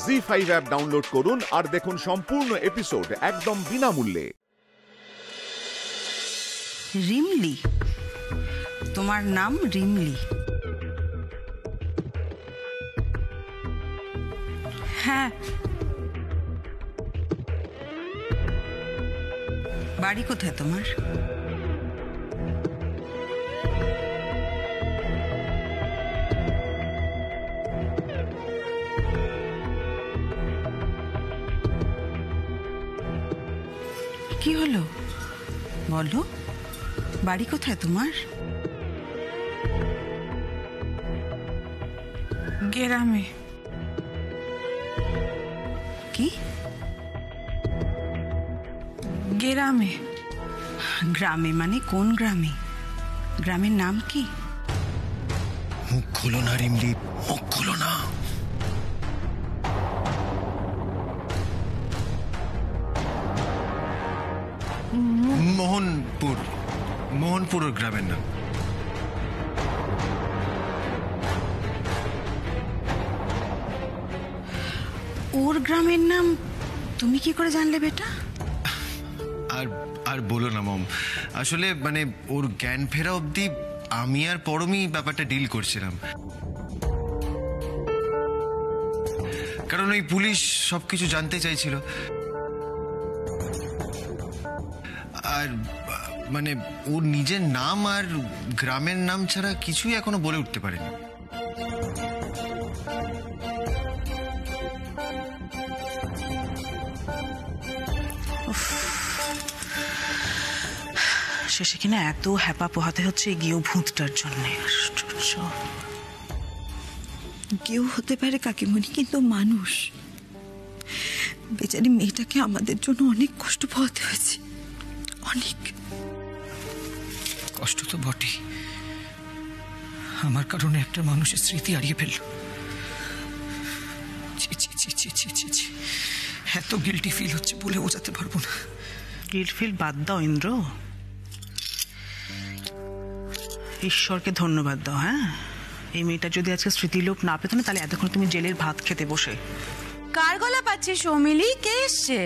ZEE5 app download করুন আর দেখুন সম্পূর্ণ এপিসোড একদম বিনামূল্যে। রিমলি, তোমার নাম রিমলি? হ্যাঁ। বাড়ি কোথায় তোমার? কি হলো বলো, বাড়ি কোথায় তোমার? গ্রামে। কি গ্রামে? গ্রামে মানে কোন গ্রামে? গ্রামের নাম কি? মুখ খুলো না রিমলি, মুখ খুলো না। মোহনপুর গ্রামের নাম। ওর গ্রামের নাম তুমি কি করে জানলে বেটা? আর বলো না মম, আসলে মানে ওর জ্ঞান ফেরা অবধি আমি আর পরমই ব্যাপারটা ডিল করছিলাম, কারণ ওই পুলিশ সবকিছু জানতে চাইছিল। আর মানে ওর নিজের নাম আর গ্রামের নাম ছাড়া কিছুই এখনো বলে উঠতে পারেনি। শেষে কিনা এত হ্যাপা পোহাতে হচ্ছে গিয়েও ভূতটার জন্য। কেউ হতে পারে কাকিমণি, কিন্তু মানুষ। বেচারি মেয়েটাকে আমাদের জন্য অনেক কষ্ট পোহাতে হয়েছে, অনেক কষ্ট তো বটেই। আমার কারণে একটা মানুষের স্মৃতি হারিয়ে ফেলল। এত গিল্টি ফিল হচ্ছে বলে বোঝাতে পারবো না। গিল্ট ফিল বাদ দাও ইন্দ্র, ঈশ্বরকে ধন্যবাদ দাও। হ্যাঁ, এই মেয়েটা যদি আজকে স্মৃতিলোপ না পেত না, তাহলে এতক্ষণ তুমি জেলের ভাত খেতে বসে। কার গলা পাচ্ছে সৌমিলি? কে এসছে?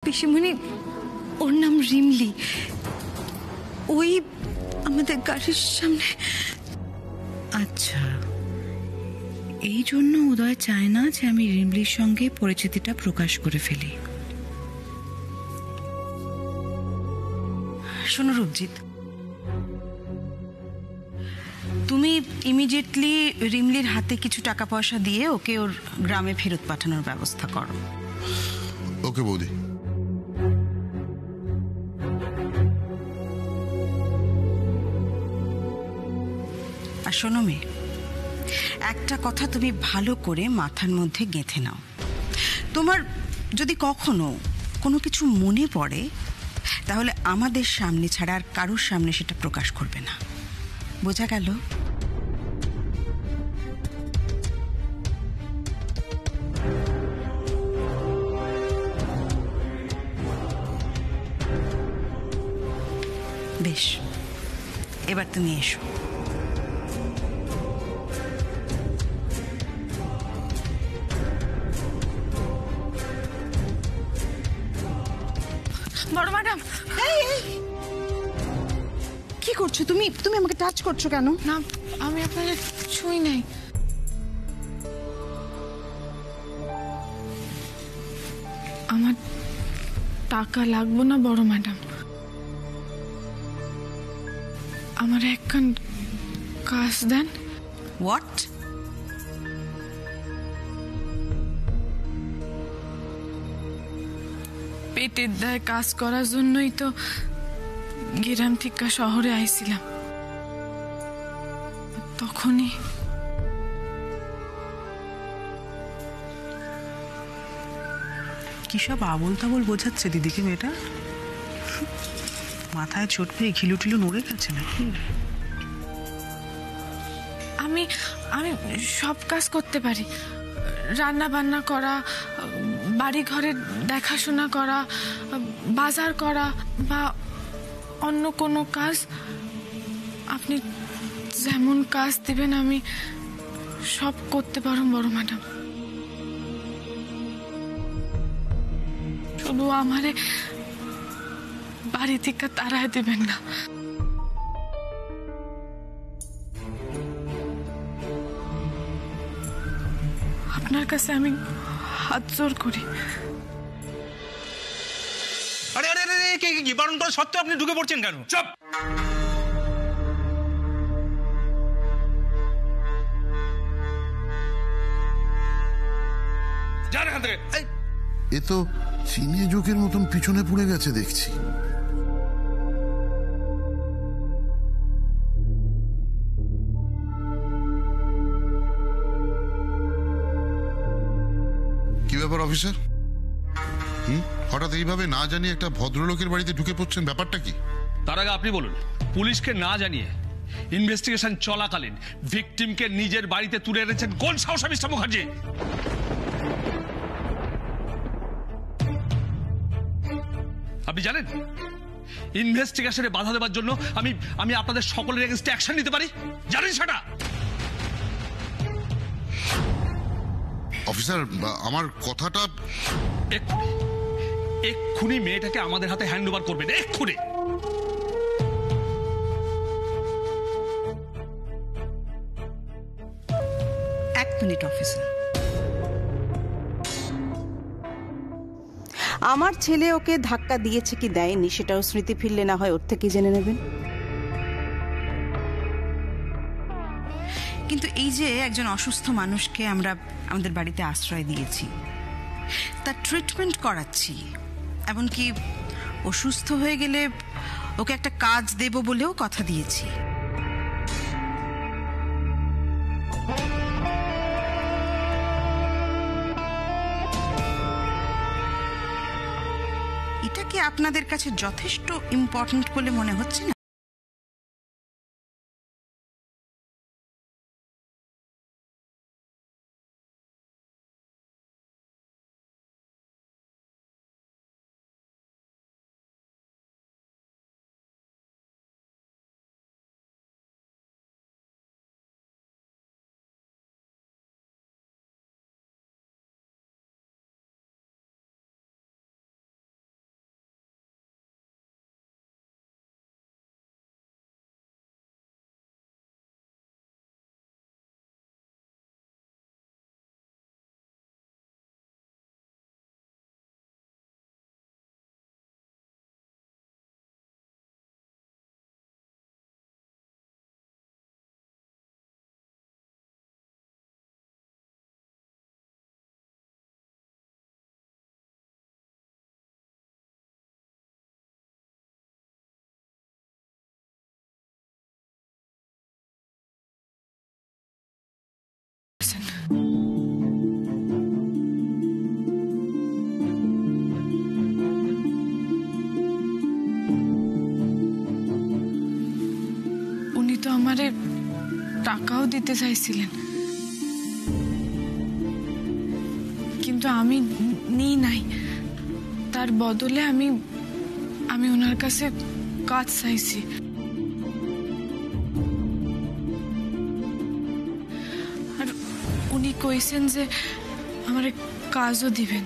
পিসিমণি, ওর নাম রিমলি। ওই আমাদের গাড়ির সামনে। আচ্ছা, এই জন্য উদয় চায় না যে আমি রিমলির সঙ্গে পরিচিতিটা প্রকাশ করে ফেলি। শোনো রূপজিৎ, তুমি ইমিডিয়েটলি রিমলির হাতে কিছু টাকা পয়সা দিয়ে ওকে ওর গ্রামে ফেরত পাঠানোর ব্যবস্থা করো। ওকে বৌদি। আর শোনো মেয়ে, একটা কথা তুমি ভালো করে মাথার মধ্যে গেঁথে নাও। তোমার যদি কখনো কোনো কিছু মনে পড়ে, তাহলে আমাদের সামনে ছাড়া আর কারোর সামনে সেটা প্রকাশ করবে না। বোঝা গেল? বেশ, এবার তুমি এসো। বড় ম্যাডাম, কি করছো তুমি? তুমি আমাকে টাচ করছো কেন? না, আমি আপনাকে ছুঁই নাই। আমার টাকা লাগবো না বড় ম্যাডাম, আমার একখান কাজ দেন। হোয়াট? পেটের দায়ে কাজ করার জন্যই তো গ্রাম থেকে শহরে আইছিলাম। তখনই কি সব আবোল তাবোল বোঝাচ্ছে দিদিকে মেয়েটা? মাথায় চোট পেয়ে ঘিলু টিলু নড়ে গেছে নাকি? আমি আমি সব কাজ করতে পারি, রান্না বান্না করা, বাড়ি ঘরের দেখাশোনা করা, বাজার করা বা অন্য কোনো কাজ। আপনি যেমন কাজ দিবেন আমি সব করতে পারব বড় ম্যাডাম। শুধু আমারে বাড়ি থেকে তাড়ায় দিবেন না। আপনার কাছে আমি হাত জোর করি। আরে আরে আরে কি বারণ করা সত্ত্বেও আপনি ঢুকে পড়ছেন কেন? চুপ! যান এখান থেকে। এ তো চীনে যুগের মতন পিছনে পড়ে গেছে দেখছি। কি ব্যাপার অফিসার? হঠাৎ এইভাবে না জানিয়ে একটা ভদ্রলোকের বাড়িতে ঢুকে পড়ছেন, ব্যাপারটা কি? তার আগে আপনি বলুন, পুলিশকে না জানিয়ে ইনভেস্টিগেশন চলাকালীন ভিকটিমকে নিজের বাড়িতে তুলে এনেছেন কোন সাহসে মিস্টার মুখার্জি? আপনি জানেন ইনভেস্টিগেশনে বাধা দেওয়ার জন্য আমি আমি আপনাদের সকলের এগেইনস্টে অ্যাকশন নিতে পারি? জানেন সেটা? অফিসার, আমার কথাটা এক্ষুনি মেয়েটাকে আমাদের হাতে হ্যান্ড ওভার করবেন, এক্ষুনি। এক মিনিট অফিসার, আমার ছেলে ওকে ধাক্কা দিয়েছে কি দেয়নি সেটাও স্মৃতি ফিরলে না হয় ওর থেকে জেনে নেবেন। কিন্তু এই যে একজন অসুস্থ মানুষকে আমরা আমাদের বাড়িতে আশ্রয় দিয়েছি, তার ট্রিটমেন্ট করাচ্ছি, এমনকি অসুস্থ হয়ে গেলে ওকে একটা কাজ দেব বলেও কথা দিয়েছি। এটা কি আপনাদের কাছে যথেষ্ট ইম্পর্ট্যান্ট বলে মনে হচ্ছে না? উনি তো আমারে টাকাও দিতে চাইছিলেন, কিন্তু আমি নিই নাই। তার বদলে আমি ওনার কাছে কাজ চাইছি। আর উনি কইছেন যে আমারে কাজও দিবেন।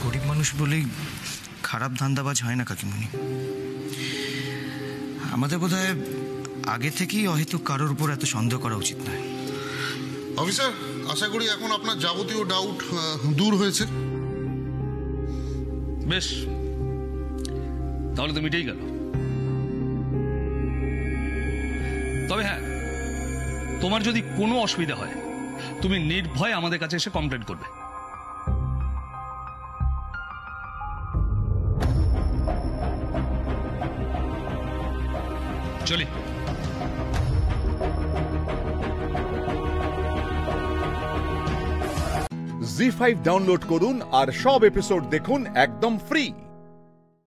গরিব মানুষ বলেই খারাপ ধান্দাবাজ হয় না কাকিমণি। আমাদের বোধহয় আগে থেকেই অহেতুক কারোর উপর এত সন্দেহ করা উচিত নয়। অফিসার, আশা করি এখন আপনার যাবতীয় ডাউট দূর হয়েছে। বেশ, তাহলে তো মিটেই গেল। তবে হ্যাঁ, তোমার যদি কোনো অসুবিধা হয় তুমি নির্ভয়ে আমাদের কাছে এসে কমপ্লেন করবে। চলি। জি5 ডাউনলোড করুন আর সব এপিসোড দেখুন একদম ফ্রি।